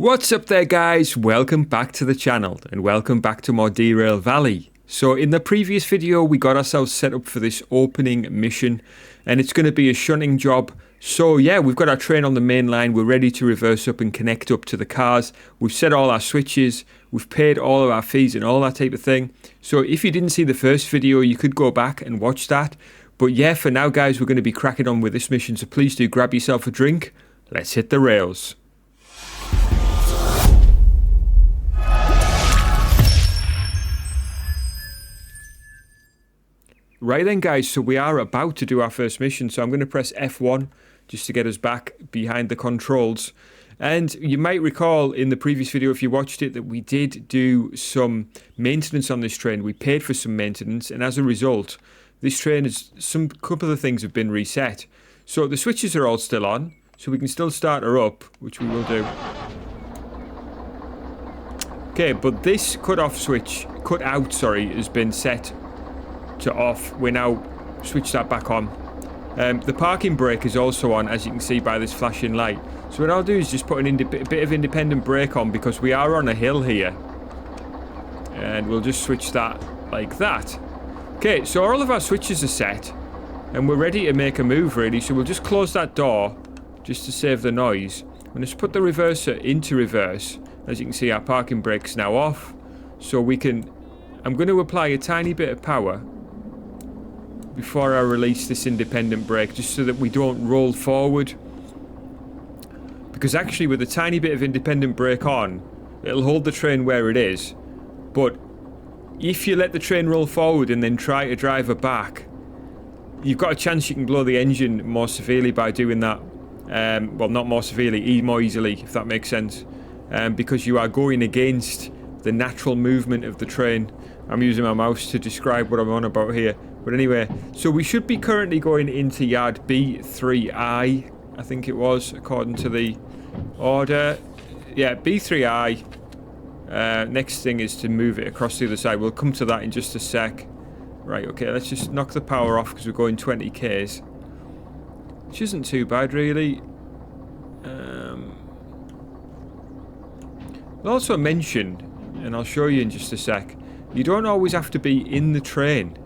What's up there guys, welcome back to the channel and welcome back to more Derail Valley. So in the previous video we got ourselves set up for this opening mission and it's going to be a shunting job. So yeah, we've got our train on the main line, we're ready to reverse up and connect up to the cars. We've set all our switches, we've paid all of our fees and all that type of thing. So if you didn't see the first video you could go back and watch that. But yeah, for now guys, we're going to be cracking on with this mission, so please do grab yourself a drink. Let's hit the rails. Right then guys, so we are about to do our first mission, so I'm going to press F1 just to get us back behind the controls. And you might recall in the previous video, if you watched it, that we did do some maintenance on this train. We paid for some maintenance, and as a result, this train has couple of things have been reset. So the switches are all still on, so we can still start her up, which we will do. Okay, but this cutout switch has been set to off. We now switch that back on. The parking brake is also on, as you can see by this flashing light. So what I'll do is just put a bit of independent brake on because we are on a hill here, and we'll just switch that like that. Okay, so all of our switches are set and we're ready to make a move really, so we'll just close that door just to save the noise and just put the reverser into reverse. As you can see, our parking brake's now off, so I'm going to apply a tiny bit of power before I release this independent brake, just so that we don't roll forward. Because actually with a tiny bit of independent brake on, it'll hold the train where it is. But if you let the train roll forward and then try to drive her back, you've got a chance you can blow the engine more severely by doing that. Well, not more severely, more easily, if that makes sense. Because you are going against the natural movement of the train. I'm using my mouse to describe what I'm on about here. But anyway, so we should be currently going into yard B3I, I think it was, according to the order. Yeah, B3I. Next thing is to move it across the other side. We'll come to that in just a sec. Right, okay, let's just knock the power off because we're going 20 Ks. Which isn't too bad, really. I'll also mention, and I'll show you in just a sec, you don't always have to be in the train.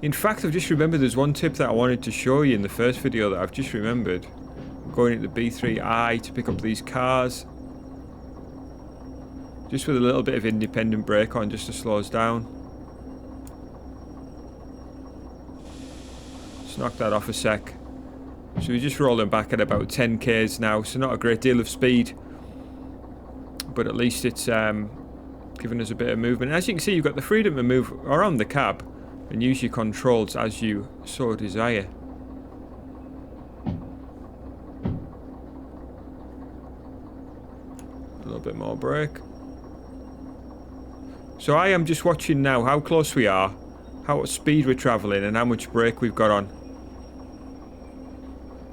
In fact, I've just remembered there's one tip that I wanted to show you in the first video that I've just remembered. I'm going into B3I to pick up these cars. Just with a little bit of independent brake on just to slow us down. Let's knock that off a sec. So we're just rolling back at about 10 Ks now, so not a great deal of speed. But at least it's giving us a bit of movement. As you can see, you've got the freedom to move around the cab and use your controls as you so desire. A little bit more brake. So I am just watching now how close we are, how speed we're travelling and how much brake we've got on.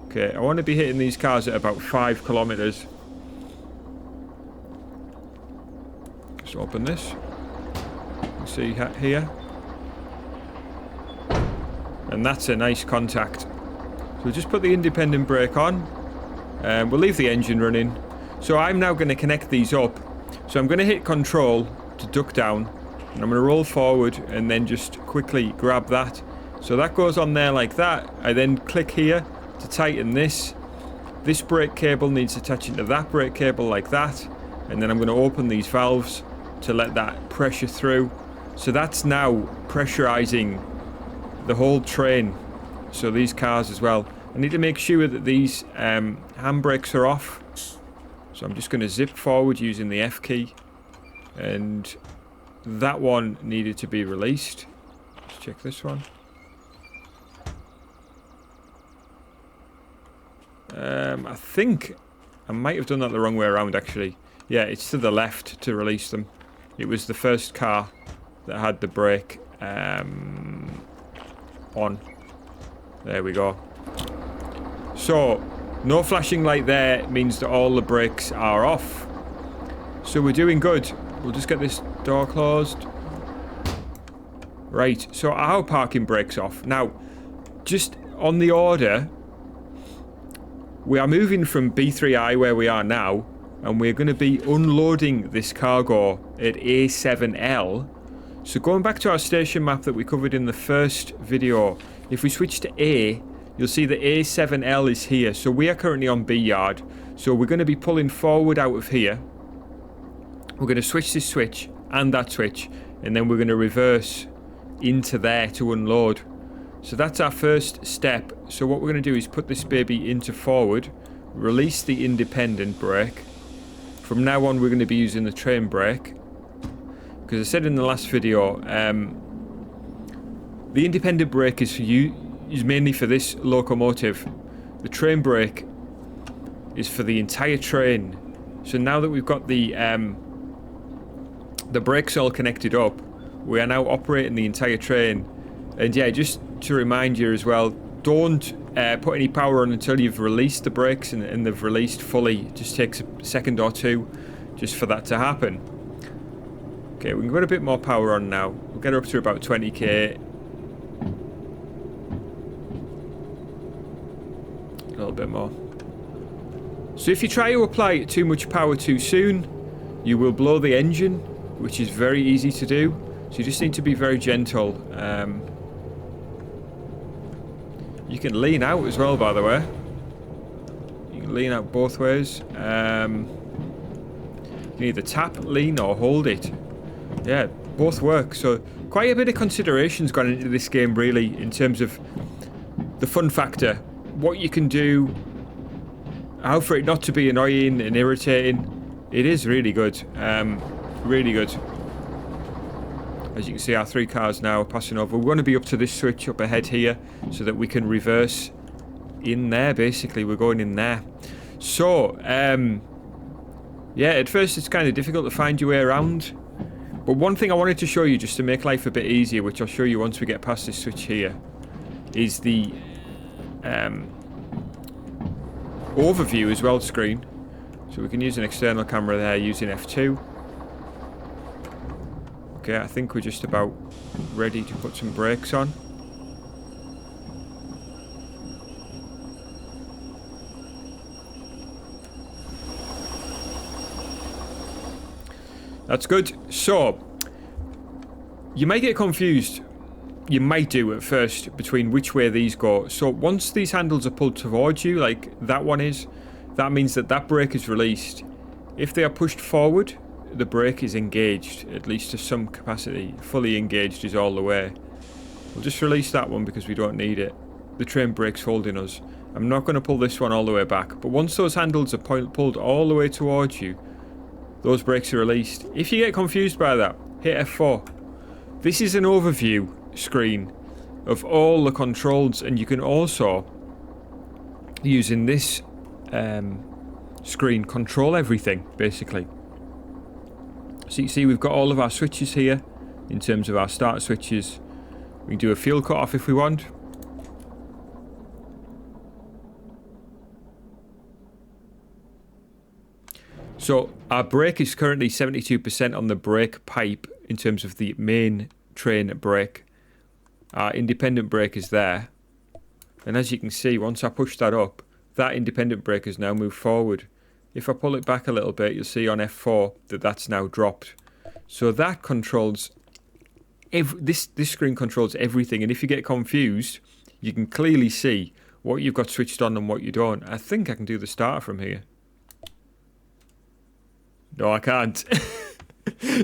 Okay, I want to be hitting these cars at about 5 kilometers. Just open this. You see here. And that's a nice contact. So we'll just put the independent brake on. We'll leave the engine running. So I'm now going to connect these up. So I'm going to hit control to duck down. And I'm going to roll forward and then just quickly grab that. So that goes on there like that. I then click here to tighten this. This brake cable needs attaching to that brake cable like that. And then I'm going to open these valves to let that pressure through. So that's now pressurizing the whole train. So these cars as well. I need to make sure that these handbrakes are off. So I'm just going to zip forward using the F key. And that one needed to be released. Let's check this one. I think I might have done that the wrong way around actually. Yeah, it's to the left to release them. It was the first car that had the brake on. There we go. So, no flashing light there means that all the brakes are off. So we're doing good. We'll just get this door closed. Right, so our parking brake's off. Now, just on the order we are moving from B3I where we are now, and we're going to be unloading this cargo at A7L. So going back to our station map that we covered in the first video, if we switch to A, you'll see that A7L is here. So we are currently on B yard. So we're going to be pulling forward out of here. We're going to switch this switch and that switch, and then we're going to reverse into there to unload. So that's our first step. So what we're going to do is put this baby into forward, release the independent brake. From now on, we're going to be using the train brake. Because I said in the last video, the independent brake is mainly for this locomotive. The train brake is for the entire train. So now that we've got the brakes all connected up, we are now operating the entire train. And yeah, just to remind you as well, don't put any power on until you've released the brakes and they've released fully. It just takes a second or two just for that to happen. Okay, we can put a bit more power on now. We'll get her up to about 20k. A little bit more. So if you try to apply too much power too soon, you will blow the engine, which is very easy to do. So you just need to be very gentle. You can lean out as well, by the way. You can lean out both ways. You can either tap, lean, or hold it. Yeah, both work. So quite a bit of consideration's gone into this game, really, in terms of the fun factor. What you can do, how for it not to be annoying and irritating. It is really good. Really good. As you can see, our 3 cars now are passing over. We want to be up to this switch up ahead here so that we can reverse in there, basically. We're going in there. So, yeah, at first it's kind of difficult to find your way around. But one thing I wanted to show you, just to make life a bit easier, which I'll show you once we get past this switch here, is the overview as well screen. So we can use an external camera there using F2. Okay, I think we're just about ready to put some brakes on. That's good. So, you may get confused. You might do at first between which way these go. So once these handles are pulled towards you, like that one is, that means that that brake is released. If they are pushed forward, the brake is engaged, at least to some capacity. Fully engaged is all the way. We'll just release that one because we don't need it. The train brake's holding us. I'm not going to pull this one all the way back, but once those handles are pulled all the way towards you, those brakes are released. If you get confused by that, hit F4. This is an overview screen of all the controls, and you can also, using this screen, control everything, basically. So you see we've got all of our switches here in terms of our start switches. We can do a fuel cut off if we want. So our brake is currently 72% on the brake pipe in terms of the main train brake. Our independent brake is there. And as you can see, once I push that up, that independent brake has now moved forward. If I pull it back a little bit, you'll see on F4 that that's now dropped. So that controls... This screen controls everything. And if you get confused, you can clearly see what you've got switched on and what you don't. I think I can do the starter from here. No, I can't.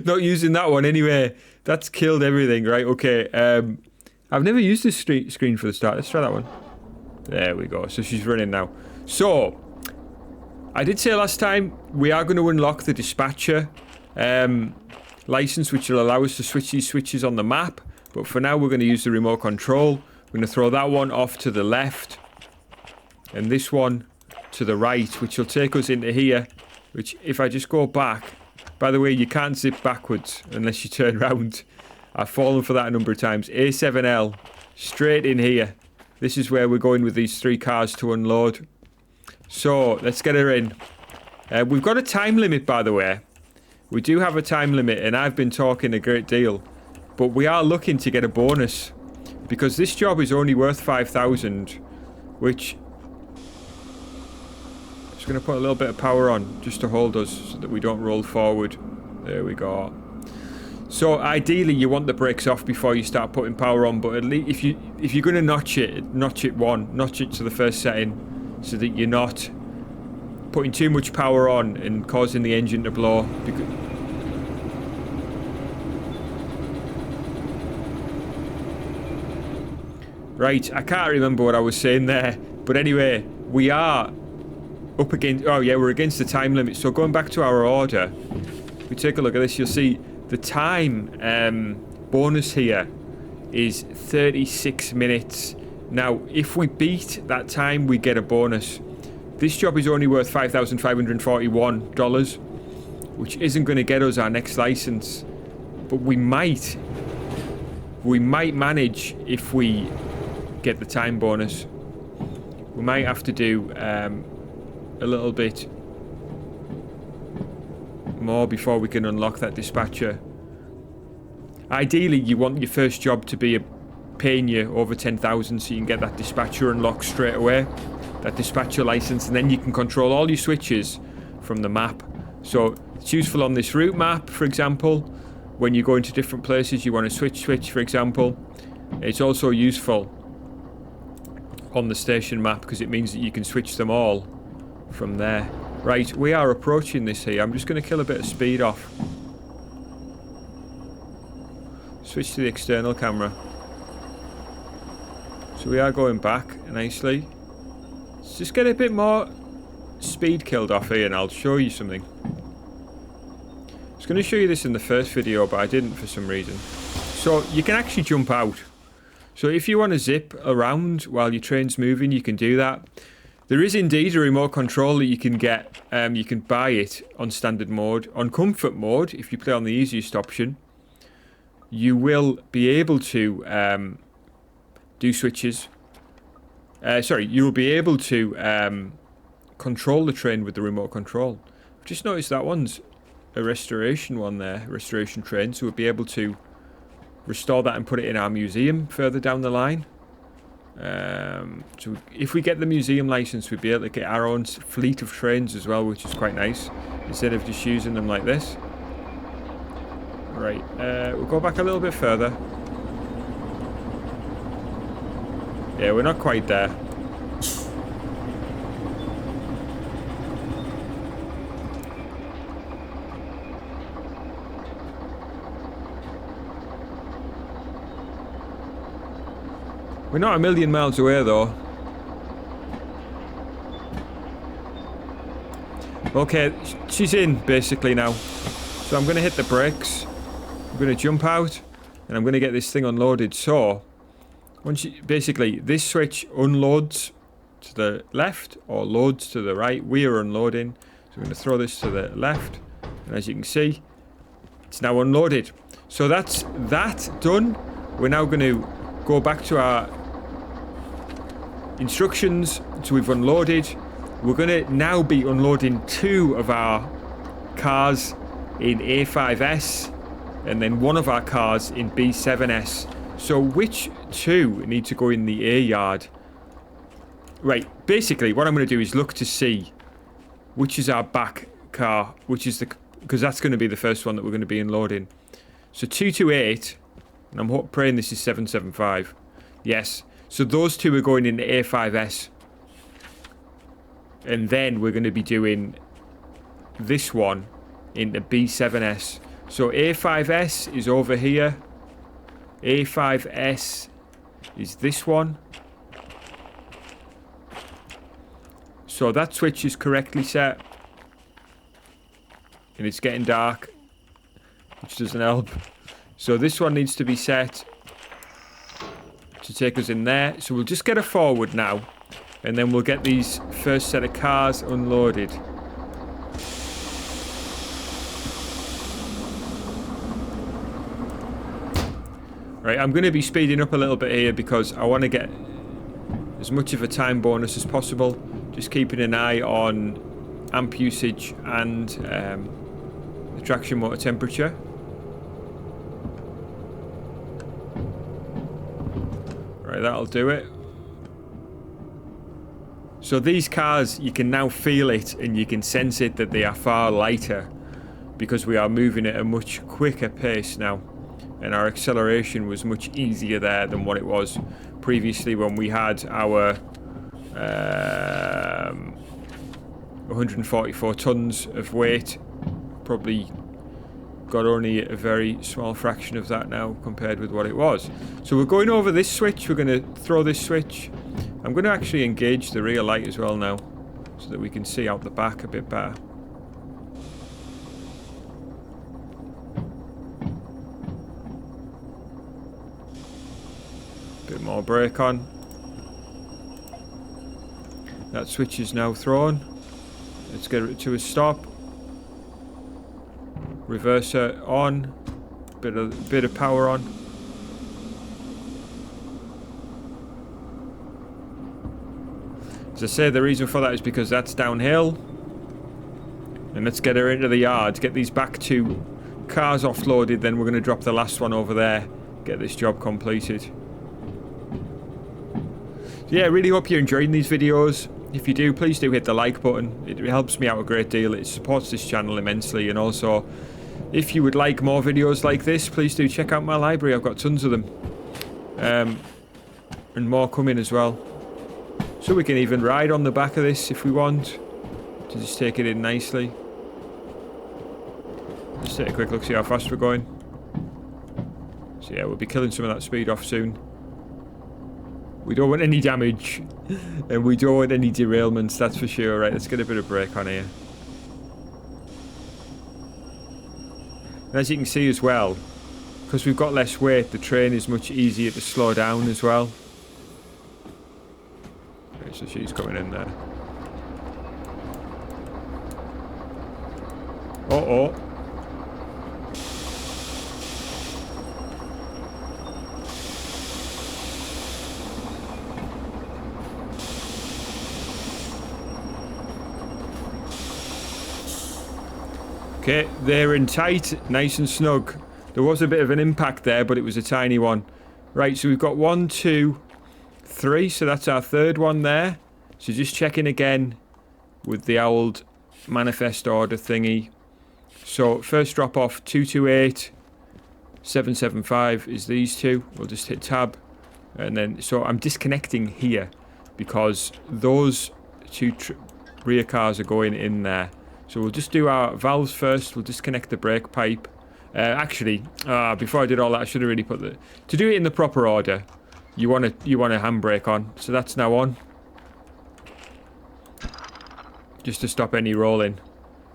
Not using that one anyway. That's killed everything, right? Okay. I've never used this screen for the start. Let's try that one. There we go. So she's running now. So, I did say last time, we are going to unlock the dispatcher license, which will allow us to switch these switches on the map. But for now, we're going to use the remote control. We're going to throw that one off to the left. And this one to the right, which will take us into here. Which, if I just go back... By the way, you can't zip backwards unless you turn around. I've fallen for that a number of times. A7L. Straight in here. This is where we're going with these 3 cars to unload. So, let's get her in. We've got a time limit, by the way. We do have a time limit, and I've been talking a great deal. But we are looking to get a bonus. Because this job is only worth 5,000. Which Just going to put a little bit of power on just to hold us so that we don't roll forward. There we go. So ideally you want the brakes off before you start putting power on, but at least if you're going to notch it to the first setting so that you're not putting too much power on and causing the engine to blow. Right, I can't remember what I was saying there, but anyway, we are up against, oh yeah, we're against the time limit. So going back to our order, if we take a look at this, you'll see the time bonus here is 36 minutes. Now, if we beat that time, we get a bonus. This job is only worth $5,541, which isn't going to get us our next license, but we might manage if we get the time bonus. We might have to do a little bit more before we can unlock that dispatcher. Ideally, you want your first job to be paying you over 10,000 so you can get that dispatcher unlocked straight away, that dispatcher license, and then you can control all your switches from the map. So it's useful on this route map, for example, when you go into different places you want to switch, for example. It's also useful on the station map because it means that you can switch them all from there. Right, we are approaching this here. I'm just going to kill a bit of speed off. Switch to the external camera. So we are going back nicely. Let's just get a bit more speed killed off here and I'll show you something. I was going to show you this in the first video, but I didn't for some reason. So you can actually jump out. So if you want to zip around while your train's moving, you can do that. There is indeed a remote control that you can get. You can buy it on standard mode. On comfort mode, if you play on the easiest option, you will be able to do switches. You will be able to control the train with the remote control. I've just noticed that one's a restoration one there, restoration train, so we'll be able to restore that and put it in our museum further down the line. So if we get the museum license, we'll be able to get our own fleet of trains as well, which is quite nice, instead of just using them like this. Right, we'll go back a little bit further. Yeah, we're not quite there. We're not a million miles away though. Okay, she's in basically now. So I'm going to hit the brakes. I'm going to jump out and I'm going to get this thing unloaded. So once basically this switch unloads to the left or loads to the right. We are unloading. So I'm going to throw this to the left. And as you can see, it's now unloaded. So that's that done. We're now going to go back to our instructions. So we've unloaded. We're going to now be unloading 2 of our cars in A5S and then 1 of our cars in B7S. So which 2 need to go in the A yard? Right, basically what I'm going to do is look to see which is our back car, which is because that's going to be the first one that we're going to be unloading. So 228, and I'm praying this is 775. Yes, so those 2 are going into A5S. And then we're going to be doing this one into B7S. So A5S is over here. A5S is this one. So that switch is correctly set. And it's getting dark, which doesn't help. So this one needs to be set to take us in there. So we'll just get a forward now. And then we'll get these first set of cars unloaded. Right, I'm going to be speeding up a little bit here because I want to get as much of a time bonus as possible. Just keeping an eye on amp usage and the traction motor temperature. Right, that'll do it. So these cars, you can now feel it and you can sense it that they are far lighter because we are moving at a much quicker pace now. And our acceleration was much easier there than what it was previously when we had our 144 tons of weight. Probably got only a very small fraction of that now compared with what it was. So we're going over this switch. We're going to throw this switch. I'm going to actually engage the rear light as well now so that we can see out the back a bit better. Bit more brake on. That switch is now thrown. Let's get it to a stop. Reverser on. Bit of power on. As I say, the reason for that is because that's downhill. And let's get her into the yard. Get these back two cars offloaded. Then we're going to drop the last one over there. Get this job completed. So yeah, I really hope you're enjoying these videos. If you do, please do hit the like button. It helps me out a great deal. It supports this channel immensely. And also, if you would like more videos like this, please do check out my library. I've got tons of them. And more coming as well. So we can even ride on the back of this if we want. To just take it in nicely. Just take a quick look, see how fast we're going. So yeah, we'll be killing some of that speed off soon. We don't want any damage. And we don't want any derailments, that's for sure. Right, let's get a bit of brake on here. And as you can see as well, because we've got less weight, the train is much easier to slow down as well. Okay, so she's coming in there. Uh-oh. Okay, they're in tight, nice and snug. There was a bit of an impact there, but it was a tiny one. Right, so we've got 1, 2, 3, so that's our third one there. So just checking again with the old manifest order thingy. So first drop off 228, 775 is these two. We'll just hit tab. And then, so I'm disconnecting here because those two rear cars are going in there. So we'll just do our valves first. We'll disconnect the brake pipe. Actually, before I did all that, I should have really put the... To do it in the proper order, you want a handbrake on. So that's now on. Just to stop any rolling.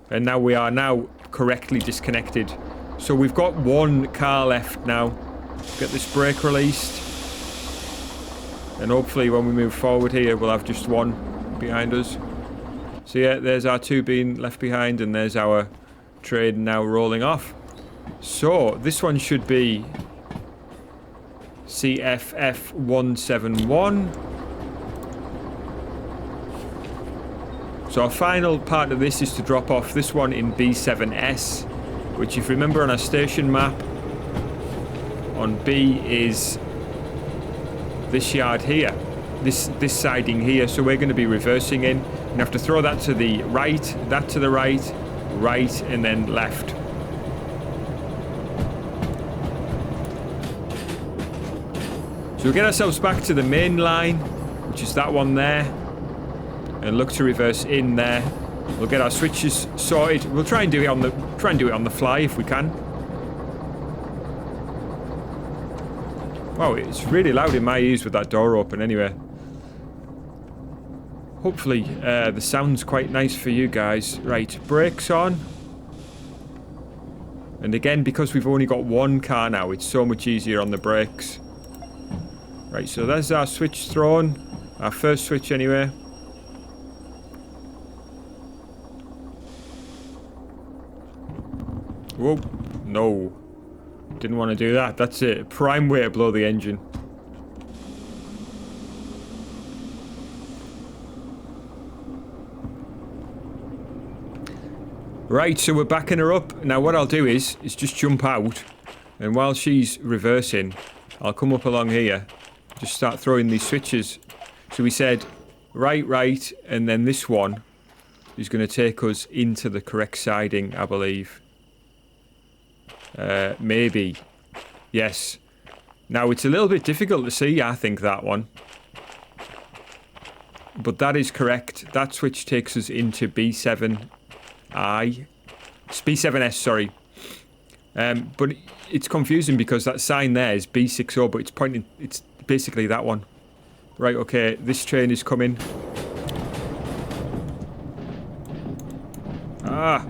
And now we are now correctly disconnected. So we've got one car left now. Get this brake released. And hopefully when we move forward here, we'll have just one behind us. So yeah, there's our two being left behind, and there's our train now rolling off. So this one should be CFF 171. So our final part of this is to drop off this one in B7S, which if you remember on our station map, on B is this yard here, this siding here. So we're going to be reversing in. You have to throw that to the right, that to the right, right, and then left. So we'll get ourselves back to the main line, which is that one there, and look to reverse in there. We'll get our switches sorted. We'll try and do it on the fly if we can. Wow, it's really loud in my ears with that door open anyway. Hopefully, the sound's quite nice for you guys. Right, brakes on. And again, because we've only got one car now, it's so much easier on the brakes. Right, so there's our switch thrown. Our first switch anyway. Whoa, no. Didn't want to do that. That's it. Prime way to blow the engine. Right, so we're backing her up. Now what I'll do is just jump out, and while she's reversing, I'll come up along here, just start throwing these switches. So we said right, and then this one is going to take us into the correct siding, I believe. Maybe. Yes. Now, it's a little bit difficult to see, I think, that one. But that is correct. That switch takes us into B7I. It's B7S, sorry. But it's confusing because that sign there is B60, but it's basically that one. Right, okay, this train is coming. Ah.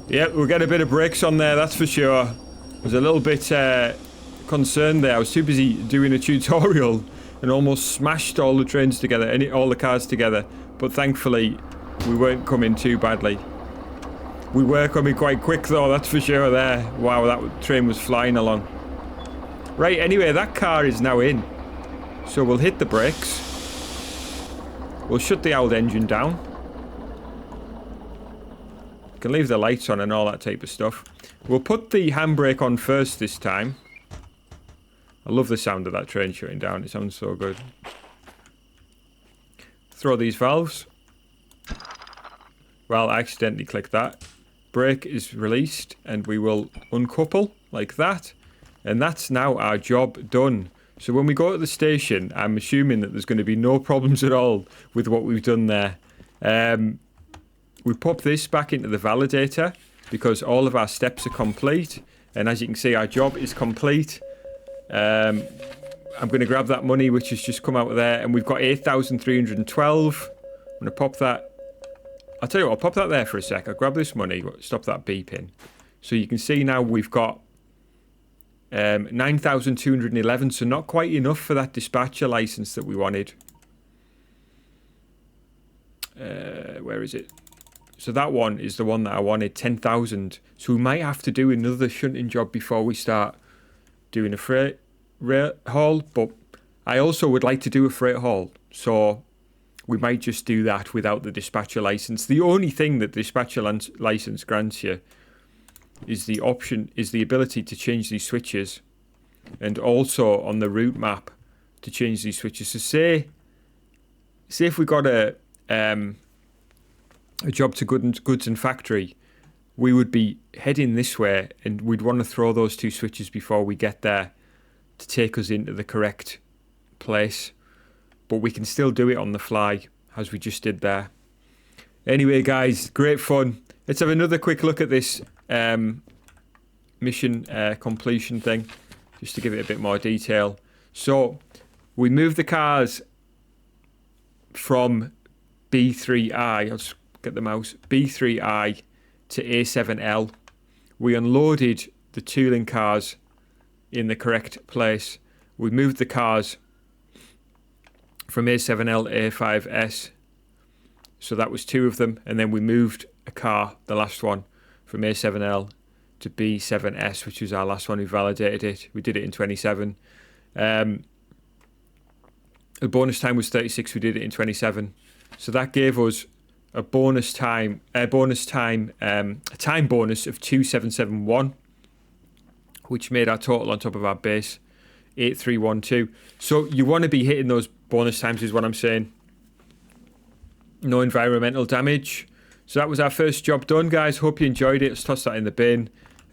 Yeah, we'll get a bit of brakes on there, that's for sure. I was a little bit concerned there. I was too busy doing a tutorial and almost smashed all the trains together, all the cars together. But thankfully, we weren't coming too badly. We were coming quite quick though, that's for sure there. Wow, that train was flying along. Right, anyway, that car is now in. So we'll hit the brakes. We'll shut the old engine down. Can leave the lights on and all that type of stuff. We'll put the handbrake on first this time. I love the sound of that train shutting down. It sounds so good. Throw these valves. Well, I accidentally clicked that. Brake is released and we will uncouple like that. And that's now our job done. So when we go to the station, I'm assuming that there's going to be no problems at all with what we've done there. We pop this back into the validator because all of our steps are complete. And as you can see, our job is complete. I'm going to grab that money which has just come out of there. And we've got 8,312. I'm going to pop that. I'll tell you what, I'll pop that there for a sec. I'll grab this money. Stop that beeping. So you can see now we've got 9,211. So not quite enough for that dispatcher license that we wanted. Where is it? So that one is the one that I wanted, 10,000. So we might have to do another shunting job before we start doing a freight haul. But I also would like to do a freight haul. So we might just do that without the dispatcher license. The only thing that the dispatcher license grants you is the ability to change these switches. And also on the route map to change these switches. So say if we got a job to goods and factory, we would be heading this way and we'd want to throw those two switches before we get there to take us into the correct place. But we can still do it on the fly as we just did there. Anyway, guys, great fun. Let's have another quick look at this mission completion thing just to give it a bit more detail. So we moved the cars from B3I, I'll just get the mouse, B3I to A7L. We unloaded the tooling cars in the correct place. We moved the cars from A7L to A5S. So that was two of them. And then we moved a car, the last one, from A7L to B7S, which was our last one. We validated it. We did it in 27. The bonus time was 36. We did it in 27. So that gave us a time bonus of 2771, which made our total on top of our base 8312. So you want to be hitting those bonus times is what I'm saying. No environmental damage. So that was our first job done, guys. Hope you enjoyed it. Let's toss that in the bin.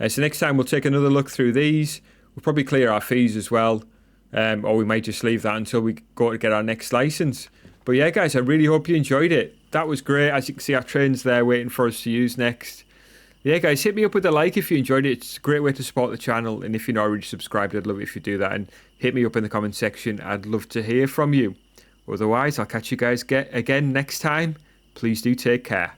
So next time we'll take another look through these. We'll probably clear our fees as well. Or we might just leave that until we go to get our next license. But yeah, guys, I really hope you enjoyed it. That was great. As you can see, our train's there waiting for us to use next. Yeah, guys, hit me up with a like if you enjoyed it. It's a great way to support the channel. And if you're not already subscribed, I'd love it if you do that. And hit me up in the comment section. I'd love to hear from you. Otherwise, I'll catch you guys again next time. Please do take care.